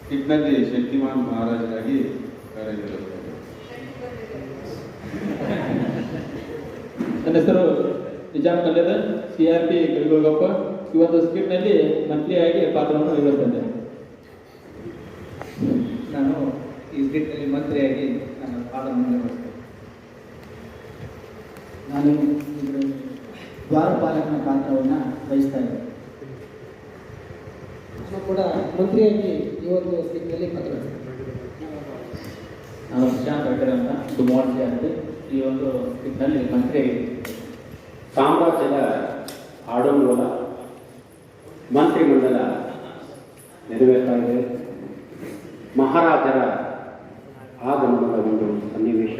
ಕಿಟ್ನಲ್ಲಿ ಶಕ್ತಿಮಾನ್ ಮಹಾರಾಜರಾಗಿ ಕಾರ್ಯನಿರ್ವಹಿಸಿದ್ದಾರೆ. ನನ್ನ ಹೆಸರು ನಿಜಾಮ್ ಕಲ್ಯಾದ CRP ಕರಿಗೋಳಪ್ಪ. ಈ ಒಂದು ಸ್ಕಿಟ್ನಲ್ಲಿ ಮಂತ್ರಿಯಾಗಿ ಪಾತ್ರವನ್ನು ನಿರ್ವಹಿಸಿದ್ದೇನೆ. ನಾನು ಈ ಸ್ಕಿಟ್ನಲ್ಲಿ ಮಂತ್ರಿಯಾಗಿ ನನ್ನ ಪಾತ್ರವನ್ನು ನಿರ್ವಹಿಸ್ತೇನೆ. ನಾನು ದ್ವಾರಪಾಲಕನ ಪಾತ್ರವನ್ನು ವಹಿಸ್ತಾ ಇದ್ದೆ. ನಾನು ಕೂಡ ಮಂತ್ರಿಯಾಗಿ ಈ ಒಂದು ಸ್ಕಿಟ್ನಲ್ಲಿ ಪಾತ್ರವಹಿಸ್ತೇನೆ. ನಾನು ಪ್ರಶಾಂತ್ ಅಡ್ಕರ್ ಅಂತ ಡುಮಾಲ್ CRP ಈ ಒಂದು ಸ್ಕಿಟ್ನಲ್ಲಿ ಮಂತ್ರಿಯಾಗಿ. ಸಾಮ್ರಾಜ್ಯದ ಆಡಂಬರ ಮಂತ್ರಿಮಂಡಲ ನೆರವೇರ್ತಾ ಇದೆ. ಮಹಾರಾಜರ ಆಗಮನದ ಒಂದು ಸನ್ನಿವೇಶ.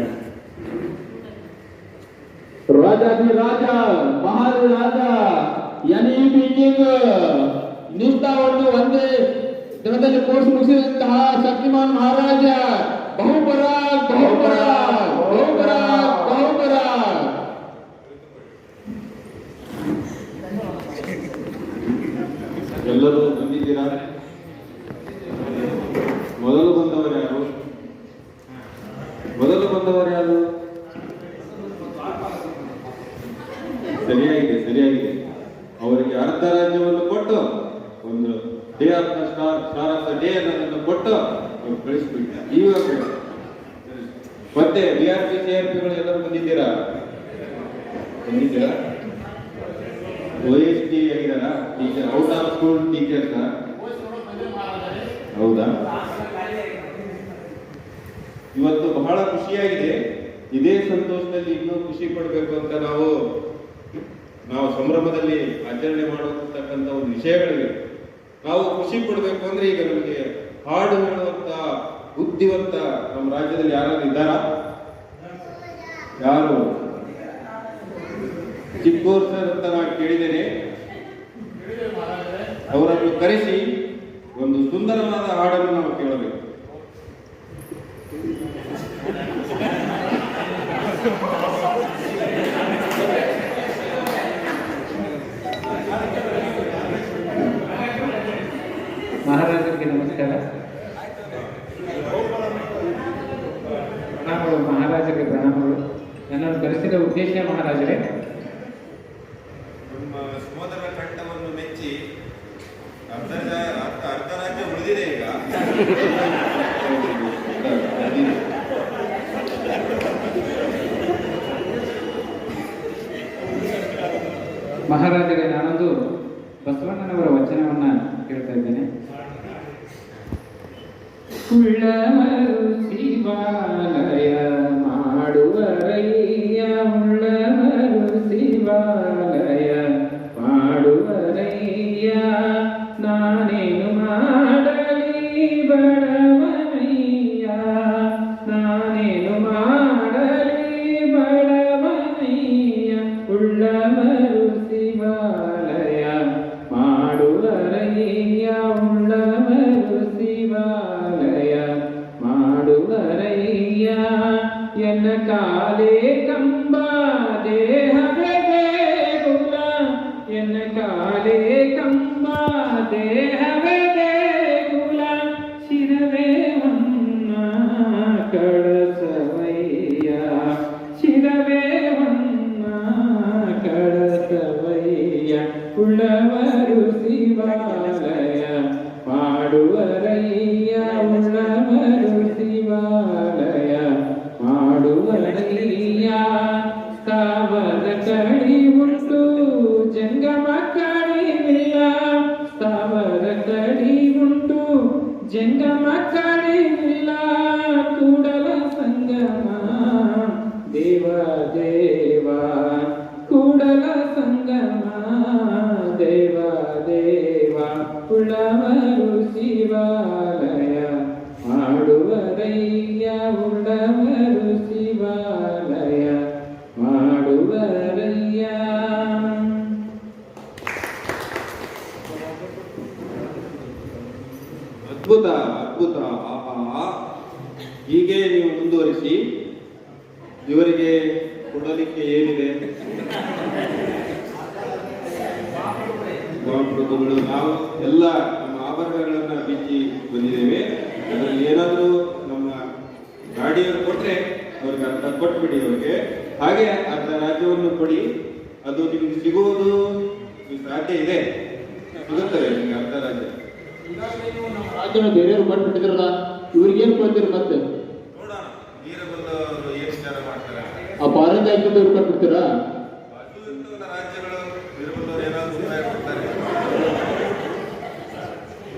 ರಾಜಾಧಿರಾಜ ಮಹಾರಾಜ ಎನಿ ಮೀಟಿಂಗ್ ನಿಷ್ಠಾವನ್ನು ಒಂದೇ ದಿನದಲ್ಲಿ ಕೋರ್ಸ್ ಮುಗಿಸಿದಂತಹ ಶಕ್ತಿಮಾನ್ ಮಹಾರಾಜ ಬಹುಪರಾಗ್ ಬಹುಪರಾಗ್ ಬಹುಪರಾಗ್ ಬಹುಪರಾಗ್. ಎಲ್ಲರೂ ಬಂದಿದ್ದೀರಾ? ಮೊದಲು ಬಂದವರು ಯಾರು? ಸರಿಯಾಗಿದೆ. ಅವರಿಗೆ ಅರ್ಧ ರಾಜ್ಯವನ್ನು ಕೊಟ್ಟು ಒಂದು day of the star of the day ಅನ್ನೋದನ್ನು ಕೊಟ್ಟು ಅವರು ಕಳಿಸ್ಬಿಟ್ಟಿದ್ದಾರೆ. ಇವಾಗ ಮತ್ತೆ BRP CRPಗಳು ಎಲ್ಲರೂ ಬಂದಿದ್ದೀರಾ? OST ಆಗಿದಾರ teacher, out of school teachers. ಹೌದಾ? ಇವತ್ತು ಬಹಳ ಖುಷಿಯಾಗಿದೆ. ಇದೇ ಸಂತೋಷದಲ್ಲಿ ಇನ್ನೂ ಖುಷಿ ಪಡಬೇಕು ಅಂತ ನಾವು ಸಂಭ್ರಮದಲ್ಲಿ ಆಚರಣೆ ಮಾಡತಕ್ಕಂಥ ಒಂದು ವಿಷಯಗಳಿವೆ. ನಾವು ಖುಷಿ ಪಡಬೇಕು ಅಂದ್ರೆ ಈಗ ನಮಗೆ ಹಾಡು ಹೇಳುವಂತ ಬುದ್ಧಿವಂತ ನಮ್ಮ ರಾಜ್ಯದಲ್ಲಿ ಯಾರಾದ್ರೂ ಇದ್ದಾರಾ? ಯಾರು? ಚಿಕ್ಕೋರ್ ಸರ್ ಅಂತ ನಾನು ಕೇಳಿದ್ದೇನೆ. ಅವರನ್ನು ಕರೆಸಿ ಒಂದು ಸುಂದರವಾದ ಹಾಡನ್ನು ನಾವು ಕೇಳಬೇಕು. ಮಹಾರಾಜರಿಗೆ ನಮಸ್ಕಾರ. ಪ್ರಣಾಮಗಳು ಮಹಾರಾಜರಿಗೆ, ಪ್ರಣಾಮಗಳು. ನನ್ನನ್ನು ಕರೆಸಿದ ಉದ್ದೇಶ ಮಹಾರಾಜರೇ, ನಮ್ಮ ಸೋದರ ಕಂಠವನ್ನು ಮೆಚ್ಚಿ ಅರ್ಧ ರಾಜ್ಯ ಉಳಿದಿದೆ ಈಗ. ಮಹಾರಾಜರೇ, ನಾನೊಂದು ಬಸವಣ್ಣನವರ ವಚನವನ್ನ ಕೇಳ್ತಾ ಇದ್ದೇನೆ. ಉಳ್ಳವರು ಶಿವಾಲಯ ಮಾಡುವರಯ್ಯ, ಉಳ್ಳವರು ಶಿವಾಲಯ ಮಾಡುವರಯ್ಯ, ನಾನೇನು ಮಾಡಲಿ ಬಡವನಯ್ಯ, ನಾನೇನು ಮಾಡಲಿ ಬಡವನಯ್ಯ, ಉಳ್ಳವರು ಶಿವಾಲಯ ಮಾಡುವರಯ್ಯ, ಉಳ್ಳವರು ಶಿವಾಲಯ ಮಾಡುವರಯ್ಯ, ಎನ್ನ ಕಾಲೇ ಕಂಬ ದೇಹವೇ ದೇಗುಲ, ಎನ್ನ ಕಾಲೇ ಕಂಬ ದೇಹವೇ ದೇಗುಲ, ಶಿರವೇ ಹೊನ್ನ ಕಳಸವಯ್ಯ, ಶಿರವೇ ಹೊನ್ನ ಕಳಸವಯ್ಯ, ಉಳ್ಳವರು ಶಿವಾಲಯ ಮಾಡುವರಯ್ಯ, ಉಳ್ಳವರು ಶಿವಾಲಯ ಮಾಡುವರಯ್ಯ, ಸ್ಥಾವರ ಕಡಿ ಉಂಟು ಜಂಗಮ ಕಡಿವಿಲ್ಲ, ಸ್ಥಾವರ ಕಡಿ ಉಂಟು ಜಂಗಮ ಕಡಿವಿಲ್ಲ, ಕೂಡಲ ಸಂಗಮ ದೇವ ದೇವ, ಕೂಡಲ ಸಂಗಮ ದೇವ ದೇವ, ಉಳ್ಳವರು ಶಿವಾಲಯ ಮಾಡುವರಯ್ಯ, ಉಳ್ಳವರು ಶಿವಾಲಯ ಮಾಡುವರಯ್ಯ. ಅದ್ಭುತ ಅದ್ಭುತ. ಆಹಾ, ಹೀಗೆ ನೀವು ಮುಂದುವರಿಸಿ. ಇವರಿಗೆ ಕೊಡಲಿಕ್ಕೆ ಏನಿದೆ? ನಾವು ಎಲ್ಲ ನಮ್ಮ ಆಭರಣಗಳನ್ನ ಬಿಚ್ಚಿ ಬಂದಿದ್ದೇವೆ. ಅದರಲ್ಲಿ ಏನಾದರೂ ನಮ್ಮ ಗಾಡಿಯವರು ಕೊಟ್ಟರೆ ಅವ್ರಿಗೆ ಅರ್ಧ ಕೊಟ್ಬಿಡಿ ಅವ್ರಿಗೆ. ಹಾಗೆ ಅರ್ಧ ರಾಜ್ಯವನ್ನು ಕೊಡಿ, ಅದು ನಿಮ್ಗೆ ಸಿಗುವುದು ಸಾಧ್ಯ ಇದೆ, ಸಿಗುತ್ತದೆ ನಿಮ್ಗೆ ಅರ್ಧ ರಾಜ್ಯ. ರಾಜ್ಯನ ಬೇರೆಯವ್ರು ಮಾಡಿಬಿಟ್ಟಿದ್ರಲ್ಲ, ಇವ್ರಿಗೇನು ಕೊಡ್ತೀರಿ ಮತ್ತೆ? ನೋಡೋಣ ವೀರಭದ್ರವರು ಏನು ವಿಚಾರ ಮಾಡ್ತಾರೆ. ಆ ಪಾರಿಂದ ಇವ್ರು ಕೊಟ್ಬಿಡ್ತೀರಾ? ರಾಜ್ಯಗಳು ವೀರಭದ್ರವರು ಏನಾದರೂ ಸಹಾಯ ಕೊಡ್ತಾರೆ.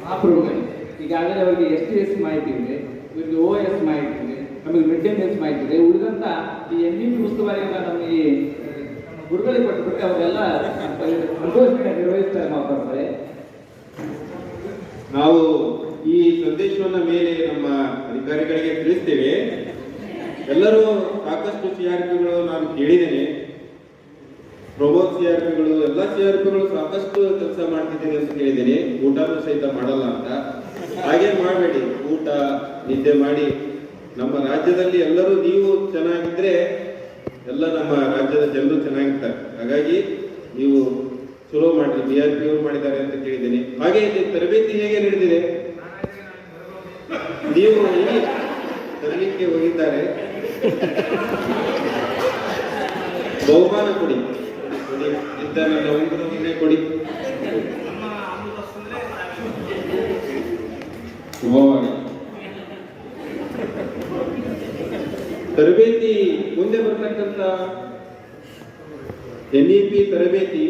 ಮಹಾಪ್ರಭುಗಳೇ, ಈಗಾಗಲೇ ಅವರಿಗೆ ಎಸ್ ಮಾಹಿತಿ ಇದೆ, ಇವರಿಗೆ OS ಮಾಹಿತಿ ಇದೆ, ನಮಗೆ ಮಿಡ್ ಡೇ ಮೀಲ್ಸ್ ಮಾಹಿತಿ ಇದೆ. ಉಳಿದಂತ ಈ NEP ಉಸ್ತುವಾರಿಯನ್ನು ನಮಗೆ ಈ ನಮ್ಮ ಗುರುಗಳಿಗೆ ಕೊಟ್ಟುಬಿಟ್ರೆ ಅವರೆಲ್ಲ ನಿರ್ವಹಿಸ್ತಾರೆ ಮಹಾಪ್ರಭುಗಳೇ. ನಾವು ಈ ಸಂದೇಶವನ್ನ ಮೇಲೆ ನಮ್ಮ ಅಧಿಕಾರಿಗಳಿಗೆ ತಿಳಿಸ್ತೇವೆ. ಎಲ್ಲರೂ ಸಾಕಷ್ಟು CRPಗಳು ನಾನು ಕೇಳಿದ್ದೇನೆ, ಪ್ರಮೋದ್ CRPಗಳು ಎಲ್ಲ CRPಗಳು ಸಾಕಷ್ಟು ಕೆಲಸ ಮಾಡ್ತಿದ್ದೇನೆ ಅಂತ ಕೇಳಿದ್ದೇನೆ. ಊಟನೂ ಸಹಿತ ಮಾಡಲ್ಲ ಅಂತ. ಹಾಗೆ ಮಾಡಬೇಡಿ, ಊಟ ನಿದ್ದೆ ಮಾಡಿ. ನಮ್ಮ ರಾಜ್ಯದಲ್ಲಿ ಎಲ್ಲರೂ ನೀವು ಚೆನ್ನಾಗಿದ್ರೆ ಎಲ್ಲ ನಮ್ಮ ರಾಜ್ಯದ ಜನರು ಚೆನ್ನಾಗಿರ್ತಾರೆ. ಹಾಗಾಗಿ ನೀವು ಚಲೋ ಮಾಡ್ರಿ. BRP ಅವರು ಮಾಡಿದ್ದಾರೆ ಅಂತ ಕೇಳಿದ್ದೇನೆ. ಹಾಗೆ ಇಲ್ಲಿ ತರಬೇತಿ ಹೇಗೆ ನಡೆದಿದೆ? ನೀವು ಇಲ್ಲಿ ತರಲಿಕ್ಕೆ ಹೋಗಿದ್ದಾರೆ, ಬಹುಮಾನ ಕೊಡಿ ಕೊಡಿ, ಇಂಥ ನನ್ನ ಉಂಗುರವನ್ನೇ ಕೊಡಿ. ಶುಭವಾಗಿ ತರಬೇತಿ ಮುಂದೆ ಬರ್ತಕ್ಕಂಥ NEP ತರಬೇತಿ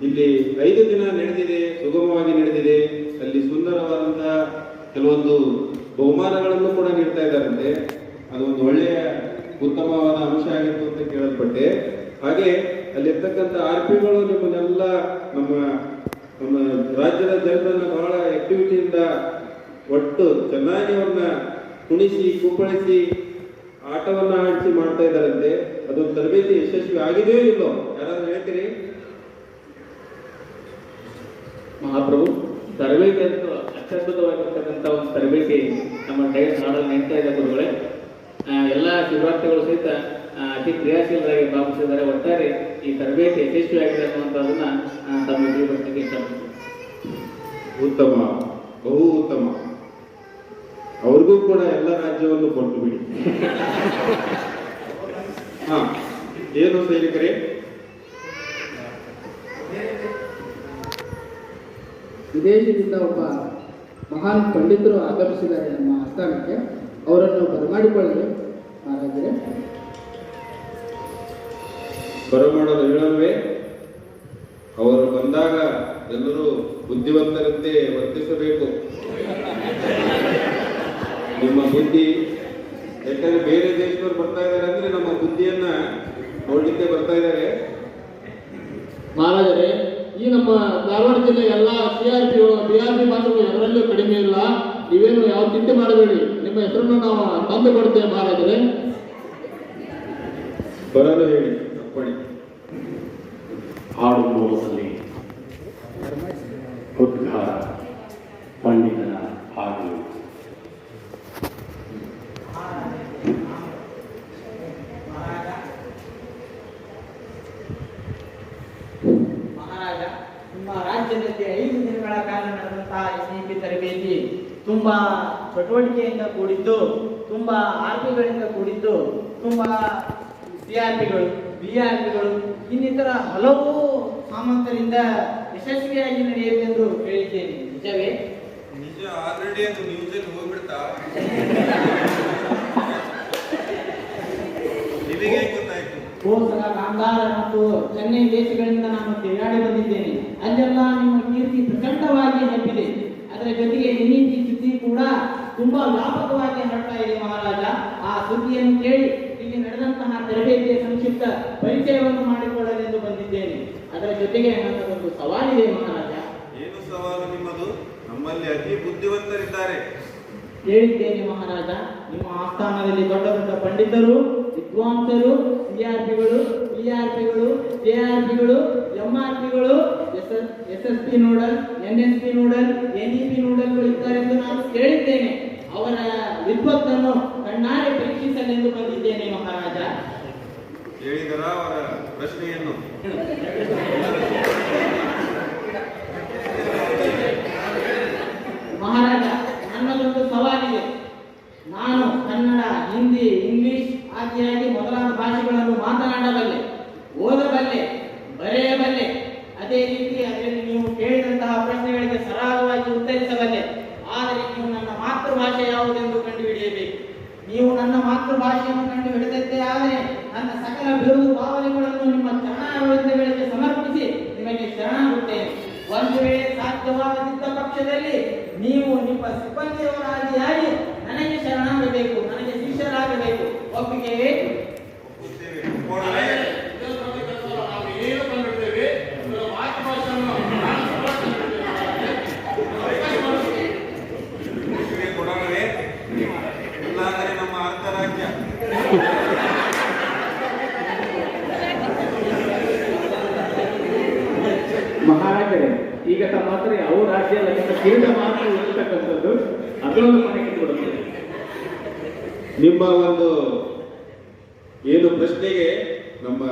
ಇಲ್ಲಿ 5 ದಿನ ನಡೆದಿದೆ, ಸುಗಮವಾಗಿ ನಡೆದಿದೆ. ಅಲ್ಲಿ ಸುಂದರವಾದಂತಹ ಕೆಲವೊಂದು ಬಹುಮಾನಗಳನ್ನು ಕೂಡ ನೀಡ್ತಾ ಇದ್ದಾರಂತೆ. ಅದೊಂದು ಒಳ್ಳೆಯ ಉತ್ತಮವಾದ ಅಂಶ ಆಗಿತ್ತು ಅಂತ ಕೇಳಲ್ಪಟ್ಟೆ. ಹಾಗೆ ಅಲ್ಲಿರ್ತಕ್ಕಂಥ RPಗಳು ನಿಮ್ಮನ್ನೆಲ್ಲ ನಮ್ಮ ನಮ್ಮ ರಾಜ್ಯದ ಜನರನ್ನ ಬಹಳ ಆಕ್ಟಿವಿಟಿಯಿಂದ ಒಟ್ಟು ಚೆನ್ನಾಗಿ ಅವ್ರನ್ನ ಕುಣಿಸಿ ಕುಪ್ಪಳಿಸಿ ಆಟವನ್ನ ಆಡಿಸಿ ಮಾಡ್ತಾ ಇದ್ದಾರಂತೆ. ಅದೊಂದು ತರಬೇತಿ ಯಶಸ್ವಿ ಆಗಿದೆಯೋ ಇಲ್ಲೋ ಯಾರಾದ್ರೂ ಹೇಳ್ತೀರಿ? ಮಹಾಪ್ರಭು, ತರಬೇತಿ ಅಂತೂ ಅತ್ಯದ್ಭುತವಾಗಿರ್ತಕ್ಕಂಥ ಒಂದು ತರಬೇತಿ ನಮ್ಮ ಡೈಸ್ ಮಾಡಲ್ ನಡೀತಾ ಇದೆ ಗುರುಗಳೇ. ಎಲ್ಲ ಶಿವರಾತ್ರಿಗಳು ಸಹಿತ ಅತಿ ಕ್ರಿಯಾಶೀಲರಾಗಿ ಭಾವಿಸಿದ್ದಾರೆ. ಒಟ್ಟಾರೆ ಈ ತರಬೇತಿ ಯಶಸ್ವಿಯಾಗಿದೆ ಅನ್ನುವಂಥದ್ದನ್ನ ತಮ್ಮ ತಿಳಿಪಡಿಸಲಿಕ್ಕೆ ಇಷ್ಟಪಡ್ತೀನಿ. ಉತ್ತಮ, ಬಹು ಉತ್ತಮ. ಅವ್ರಿಗೂ ಕೂಡ ಎಲ್ಲ ರಾಜ್ಯವನ್ನು ಕೊಟ್ಟು ಬಿಡಿ. ಹಾ, ಏನು ಸೈನಿಕರೇ? ವಿದೇಶದಿಂದ ಒಬ್ಬ ಮಹಾನ್ ಪಂಡಿತರು ಆಗಮಿಸಿದ್ದಾರೆ ನಮ್ಮ ಆಸ್ಥಾನಕ್ಕೆ. ಅವರನ್ನು ಬರಮಾಡಿಕೊಳ್ಳಿ ಮಹಾರಾಜರೇ. ಬರಮಾಡಲು ಹೇಳಲ್ವೇ? ಅವರು ಬಂದಾಗ ಎಲ್ಲರೂ ಬುದ್ಧಿವಂತರಂತೆ ವರ್ತಿಸಬೇಕು. ನಿಮ್ಮ ಬುದ್ಧಿ, ಯಾಕಂದ್ರೆ ಬೇರೆ ದೇಶದವ್ರು ಬರ್ತಾ ಇದ್ದಾರೆ ಅಂದ್ರೆ ನಮ್ಮ ಬುದ್ಧಿಯನ್ನ ನೋಡ್ಲಿಕ್ಕೆ ಬರ್ತಾ ಇದ್ದಾರೆ. ಮಹಾರಾಜರೇ, ಈ ನಮ್ಮ ಧಾರವಾಡ ಜಿಲ್ಲೆ ಎಲ್ಲ CRP BRP ಮಾತ್ರಗಳು ಎಲ್ಲರಲ್ಲೂ ಕಡಿಮೆ ಇಲ್ಲ. ನೀವೇನು ಯಾವ ಚಿಂತೆ ಮಾಡಬೇಡಿ, ನಿಮ್ಮ ಹೆಸರನ್ನು ನಾವು ತಂದು ಕೊಡ್ತೇವೆ ಮಹಾರಾಜರೇ. ಬರಲು ಹೇಳಿ ಅಪ್ಪಣೆ. ಹಾಡು ಮೂಲದಲ್ಲಿ ಉದ್ಗಾರ ಪಂಡಿತನ ಹಾಡು. ಮಹಾರಾಜ, ನಿಮ್ಮ ರಾಜ್ಯದಲ್ಲಿ 5 ದಿನಗಳ ಕಾಲ ನಡೆದಂತಹ NEP ತರಬೇತಿ ತುಂಬಾ ಚಟುವಟಿಕೆಯಿಂದ ಕೂಡಿದ್ದು, ತುಂಬಾ RPಗಳಿಂದ ಕೂಡಿದ್ದು, ತುಂಬಾ CRPಗಳು BRPಗಳು ಇನ್ನಿತರ ಹಲವು ಸಾಮಂತರಿಂದ ಯಶಸ್ವಿಯಾಗಿ ನಡೆಯಬೇಕೆಂದು ಕೇಳಿದ್ದೇನೆ. ನಿಜವೇ? ನಿಜ. ಆಲ್ರೆಡಿ ಅದು ನ್ಯೂಸಲ್ಲಿ ಹೋಗ್ಬಿಡ್ತಾ? ನಿಮಗೆ ಗೊತ್ತಾಯ್ತು? ಕೋಸಲ, ಕಾಂಧಾರ ಮತ್ತು ಚೆನ್ನೈ ದೇಶಗಳಿಂದ ನಾನು ತಿರುಗಾಡಿ ಬಂದಿದ್ದೇನೆ. ಅಲ್ಲೆಲ್ಲ ನಿಮ್ಮ ಕೀರ್ತಿ ಪ್ರಚಂಡವಾಗಿ ಹಬ್ಬಿದೆ. ಅದರ ಜೊತೆಗೆ NEP ಸುದ್ದಿ ಕೂಡ ತುಂಬಾ ವ್ಯಾಪಕವಾಗಿ ಹರಡ್ತಾ ಇದೆ ಮಹಾರಾಜ. ಆ ಸುದ್ದಿಯನ್ನು ಕೇಳಿ ಇಲ್ಲಿ ನಡೆದಂತಹ ತರಬೇತಿಯ ಸಂಕ್ಷಿಪ್ತ ಪರಿಚಯವನ್ನು ಮಾಡಿಕೊಳ್ಳಲೆಂದು ಬಂದಿದ್ದೇನೆ. ಅದರ ಜೊತೆಗೆ ನನ್ನದೊಂದು ಸವಾಲಿದೆ ಮಹಾರಾಜ. ಏನು ಸವಾಲು ನಿಮ್ಮದು? ನಮ್ಮಲ್ಲಿ ಅತಿ ಬುದ್ಧಿವಂತರಿದ್ದಾರೆ. ಕೇಳಿದ್ದೇನೆ ಮಹಾರಾಜ, ನಿಮ್ಮ ಆಸ್ಥಾನದಲ್ಲಿ ದೊಡ್ಡ ದೊಡ್ಡ ಪಂಡಿತರು, ವಿದ್ವಾಂಸರು, CRPಗಳು, BRPಗಳು, JRPಗಳು, MRPಗಳು, SSP nodal, NSP nodal, NEP ನೋಡಲ್ಗಳು ಇದ್ದಾರೆ ಎಂದು ನಾನು ಕೇಳಿದ್ದೇನೆ. ಅವರ ವಿದ್ವತ್ತನ್ನು ಕಣ್ಣಾರೆ ಪರೀಕ್ಷಿಸಲೆಂದು ಬಂದಿದ್ದೇನೆ ಮಹಾರಾಜ. ಹೇಳಿದರ ಅವರ ಪ್ರಶ್ನೆಯನ್ನು? ಬಿರುದು ಭಾವನೆಗಳನ್ನು ನಿಮ್ಮ ಚರಣಾರವಿಂದಗಳಿಗೆ ಸಮರ್ಪಿಸಿ ನಿಮಗೆ ಶರಣಾಗುತ್ತೇನೆ. ಒಂದು ವೇಳೆ ಸಾಧ್ಯವಾಗದಿದ್ದ ಪಕ್ಷದಲ್ಲಿ ನೀವು ನಿಮ್ಮ ಸಿಬ್ಬಂದಿಯವರಾಗಿಯಾಗಿ ನನಗೆ ಶರಣಾಗಬೇಕು, ನನಗೆ ಶಿಷ್ಯರಾಗಬೇಕು. ಒಪ್ಪಿಗೆಯೇ? ಇಲ್ಲಾಂದರೆ ನಮ್ಮ ಅರ್ಧ ರಾಜ್ಯ ಮಹಾರಾಜರೇ, ಈಗ ತಮ್ಮ ಹತ್ರ ಯಾವ ರಾಜ್ಯ ಅಲ್ಲ, ನಿಮ್ಮ ಕಿರೀಟ ಮಾತ್ರ ಇರತಕ್ಕಂಥದ್ದು, ಅದರೊಂದು ಮನೆಗೆ ಕೊಡುತ್ತದೆ. ನಿಮ್ಮ ಒಂದು ಏನು ಪ್ರಶ್ನೆಗೆ ನಮ್ಮ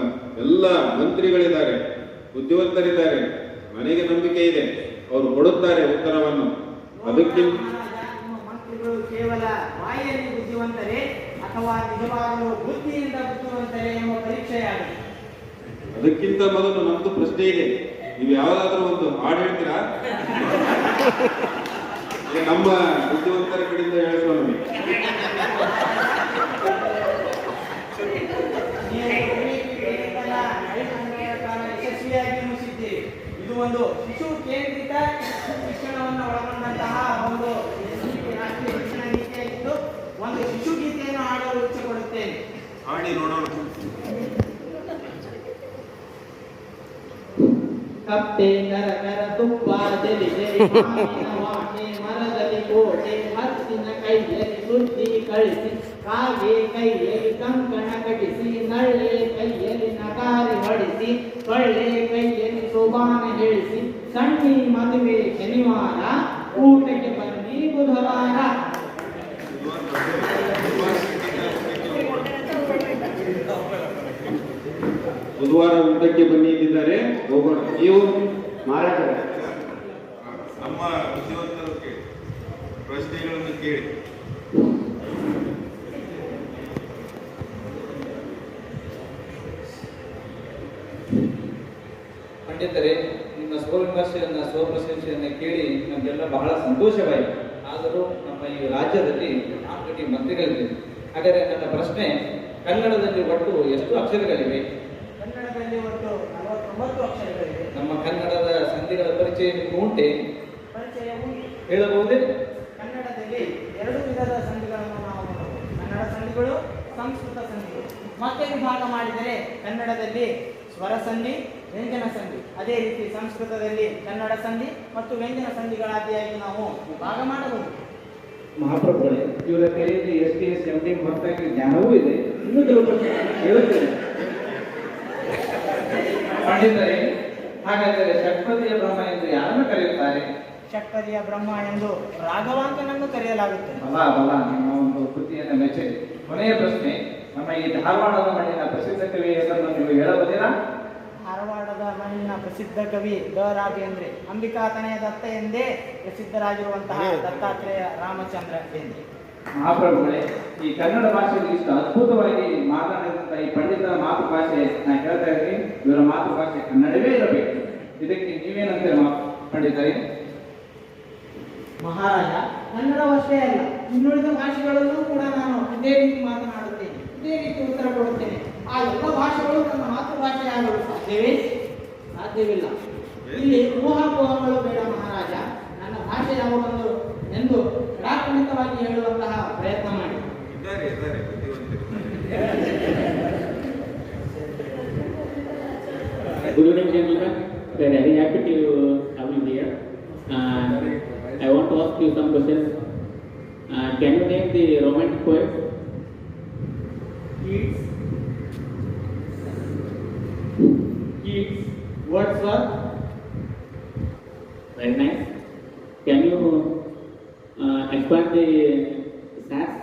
ಎಲ್ಲ ಮಂತ್ರಿಗಳಿದ್ದಾರೆ, ಬುದ್ಧಿವಂತರಿದ್ದಾರೆ, ನನಗೆ ನಂಬಿಕೆ ಇದೆ, ಅವರು ಕೊಡುತ್ತಾರೆ ಉತ್ತರವನ್ನು. ಅದಕ್ಕಿಂತ ನಿಮ್ಮ ಮಂತ್ರಿಗಳು ಕೇವಲ ಬಾಯಿಯಲ್ಲಿ ಬುದ್ಧಿವಂತರೇ ಅಥವಾ ನಿಜವಾಗಲೂ ಬುದ್ಧಿಯಿಂದ ಬುದ್ಧಿವಂತರೇ ಎಂಬ ಪರೀಕ್ಷೆಯಾಗಿದೆ. ಅದಕ್ಕಿಂತ ಮೊದಲು ನಮ್ದು ಪ್ರಶ್ನೆ ಇದೆ. ನೀವು ಯಾವ್ದಾದ್ರೂ ಒಂದು ಹಾಡು ಹೇಳ್ತೀರಾ? ಈಗ ನಮ್ಮ ಬುದ್ಧಿವಂತರ ಕಡೆಯಿಂದ ಹೇಳಿಸೋಣ. ಯಶಸ್ವಿಯಾಗಿ ಮುಗಿಸಿದ್ದೀರಿ. ಇದು ಒಂದು ಶಿಶು ಕೇಂದ್ರಿತ ಶಿಕ್ಷಣವನ್ನು ಒಳಗೊಂಡಂತಹ ಒಂದು ರಾಷ್ಟ್ರೀಯ ಶಿಕ್ಷಣ ನೀತಿಯಾಗಿದ್ದು, ಒಂದು ಶಿಶು ಗೀತೆಯನ್ನು ಹಾಡಲು ಇಚ್ಛೆ ಕೊಡುತ್ತೇನೆ. ಹಾಡಿ ನೋಡೋಣ. ಕಪ್ಪೆ ಕರ ಕರ ತುಪ್ಪ ಜಲಿ ಜಲಿ ಮಾವಿನ ವಾಟೆ ಮರದಲ್ಲಿ ಕೋಟೆ ಹತ್ತಿನ ಕೈಯಲ್ಲಿ ಸುದ್ದಿ ಕಳಿಸಿ ಕಾಗೆ ಕೈಯಲ್ಲಿ ಕಂಕಣ ಕಟ್ಟಿಸಿ ನಳ್ಳೆ ಕೈಯಲ್ಲಿ ನಗಾರಿ ಹೊಡಿಸಿ ಸೊಳ್ಳೆ ಕೈಯಲ್ಲಿ ಸೋಬಾನ ಹೇಳಿಸಿ ಸಣ್ಣಿ ಮದುವೆ ಶನಿವಾರ ಊಟಕ್ಕೆ ಬನ್ನಿ ಬುಧವಾರ. ಬುಧವಾರ ಊಟಕ್ಕೆ ಬನ್ನಿ ಇದ್ದಾರೆ, ಹೋಗೋಣ. ನೀವು ಮಹಾರಾಜರ ನಮ್ಮ ಬುದ್ಧಿವಂತರು ಕೇಳಿ, ಪ್ರಶ್ನೆಗಳನ್ನು ಕೇಳಿ. ಪಂಡಿತರೇ, ನಿಮ್ಮ ಸ್ವವಿಮರ್ಶೆಯನ್ನು ಸ್ವಪ್ರಶಂಸೆಯನ್ನು ಕೇಳಿ ನಮಗೆಲ್ಲ ಬಹಳ ಸಂತೋಷವಾಯಿತು. ಆದರೂ ನಮ್ಮ ಈ ರಾಜ್ಯದಲ್ಲಿ 4 ಮಂತ್ರಿಗಳಿವೆ. ಹಾಗಾದರೆ ನನ್ನ ಪ್ರಶ್ನೆ, ಕನ್ನಡದಲ್ಲಿ ಒಟ್ಟು ಎಷ್ಟು ಅಕ್ಷರಗಳಿವೆ? ಕನ್ನಡದಲ್ಲಿ ಒಟ್ಟು 49 ಅಕ್ಷರಗಳಿವೆ. ನಮ್ಮ ಕನ್ನಡದ ಸಂಧಿಗಳ ಪರಿಚಯ ನಿಮಗೆ ಉಂಟೆ? ಪರಿಚಯವು ಹೇಳಬಹುದೇ? ಕನ್ನಡದಲ್ಲಿ 2 ವಿಧದ ಸಂಧಿಗಳನ್ನು ನಾವು ನೋಡಬಹುದು. ಕನ್ನಡ ಸಂಧಿಗಳು, ಸಂಸ್ಕೃತ ಸಂಧಿಗಳು. ಮತ್ತೆ ವಿಭಾಗ ಮಾಡಿದರೆ ಕನ್ನಡದಲ್ಲಿ ಸ್ವರ ಸಂಧಿ, ವ್ಯಂಜನ ಸಂಧಿ, ಅದೇ ರೀತಿ ಸಂಸ್ಕೃತದಲ್ಲಿ ಕನ್ನಡ ಸಂಧಿ ಮತ್ತು ವ್ಯಂಜನ ಸಂಧಿಗಳಾದಿಯಾಗಿ ನಾವು ವಿಭಾಗ ಮಾಡಬಹುದು. ಮಹಾಪ್ರಭುಗಳೇ, ಇವರ ಕೈಯಲ್ಲಿ STS MD ಹೊರತಾಗಿ ಜ್ಞಾನವೂ ಇದೆ. ಇನ್ನೂ ಕೆಲವು ಪ್ರಶ್ನೆ ಹೇಳುತ್ತೇನೆ. ಪಂಡಿತರೇ, ಹಾಗಾದರೆ ಷಟ್ಪದಿಯ ಬ್ರಹ್ಮ ಎಂದು ಯಾರನ್ನು ಕರೆಯುತ್ತಾರೆ? ಷಟ್ಪದಿಯ ಬ್ರಹ್ಮ ಎಂದು ರಾಘವಾಂಕನನ್ನು ಕರೆಯಲಾಗುತ್ತದೆ. ಬಲ ನಿಮ್ಮ ಒಂದು ಕೃತಿಯನ್ನು ಮೆಚ್ಚೆ. ಕೊನೆಯ ಪ್ರಶ್ನೆ, ನಮ್ಮ ಈ ಧಾರವಾಡದ ಮಣ್ಣಿನ ಪ್ರಸಿದ್ಧ ಕವಿ ಹೆಸರನ್ನು ನೀವು ಹೇಳಬಹುದೇನಾ? ಧಾರವಾಡದ ಮಣ್ಣಿನ ಪ್ರಸಿದ್ಧ ಕವಿ ದ ರಾ ಬೇಂದ್ರೆ, ಅಂಬಿಕಾತನಯ ದತ್ತ ಎಂದೇ ಪ್ರಸಿದ್ಧರಾಗಿರುವಂತಹ ದತ್ತಾತ್ರೇಯ ರಾಮಚಂದ್ರ ಬೇಂದ್ರೆ. ಮಹಾಪ್ರಭುಗಳೇ, ಈ ಕನ್ನಡ ಭಾಷೆಯಲ್ಲಿ ಇಷ್ಟು ಅದ್ಭುತವಾಗಿ ಮಾತನಾಡಿದಂಥ ಈ ಪಂಡಿತರ ಮಾತೃಭಾಷೆ ನಾನು ಹೇಳ್ತಾ ಇದ್ದೀನಿ, ಇವರ ಮಾತೃಭಾಷೆ ಕನ್ನಡವೇ ಇರಬೇಕು. ಇದಕ್ಕೆ ನೀವೇನಂತೀರ ಪಂಡಿತರೇ? ಮಹಾರಾಜ, ಕನ್ನಡವಷ್ಟೇ ಅಲ್ಲ, ಇನ್ನುಳಿದ ಭಾಷೆಗಳಲ್ಲೂ ಕೂಡ ನಾನು ಇದೇ ರೀತಿ ಮಾತನಾಡುತ್ತೇನೆ, ಇದೇ ರೀತಿ ಉತ್ತರ ಕೊಡುತ್ತೇನೆ. ಆ ಎಲ್ಲ ಭಾಷೆಗಳು ನನ್ನ ಮಾತೃಭಾಷೆಯಾಗಲು ಸಾಧ್ಯವೇ? ಸಾಧ್ಯವಿಲ್ಲ. ಇಲ್ಲಿ ಊಹಾಪೋಹಗಳು ಬೇಡ ಮಹಾರಾಜ. ನನ್ನ ಭಾಷೆ ಯಾವುದೊಂದು ಎಂದು ಖಡಾಖಂಡಿತವಾಗಿ ಹೇಳುವಂತಹ ಪ್ರಯತ್ನ ಮಾಡಿ. ಇದ್ದಾರೆ ಬುದ್ಧಿವಂತರು. Good evening, gentlemen. We are very happy to have you here. I want to ask you some questions. Can you name the romantic poet? Keats, Wordsworth. Very nice. Can you expand the stats?